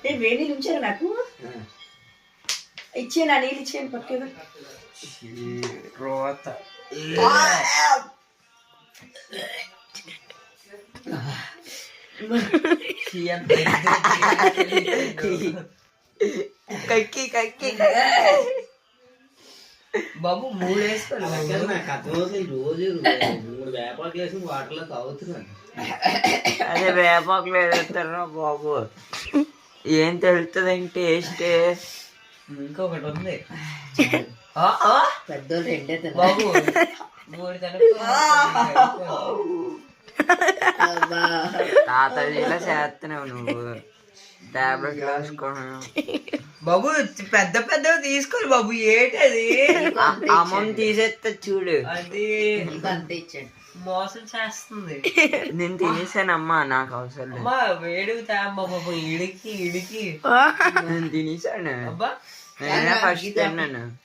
నేను వేడి నీళ్ళు ఉంచాను నాకు ఇచ్చేనా నీళ్ళు ఇచ్చేయండి పట్టుకేదా రోత కక్కి కక్కి బాబు 3 వేసుకోవాలి నాకు అర్థమవుతుంది రోజు 3 వేపాకులు వేసి వాటర్లో తాగుతున్నాను. అదే వేపాకులు వేస్తారా బాబు ఏం తెలుస్తుంది టేస్ట్ ఇంకొకటి ఉంది పెద్దోళ్ళు రెండే బాబు 3 తాతజీలా చేస్తున్నావు నువ్వు టాబ్లెట్లు వేసుకున్నావు బాబు పెద్ద పెద్దవి తీసుకోవాలి బాబు ఏంటది అమ్మని తీసేస్తా చూడు అది అంతే ఇచ్చాడు మోసం చేస్తుంది నేను తినేసానమ్మా నాకు అవసరం లేదు అమ్మా వేడికి తామ్మా బాబు ఇడికి నేను తినేసాను అబ్బా నేనే ఫస్ట్ తిన్నాను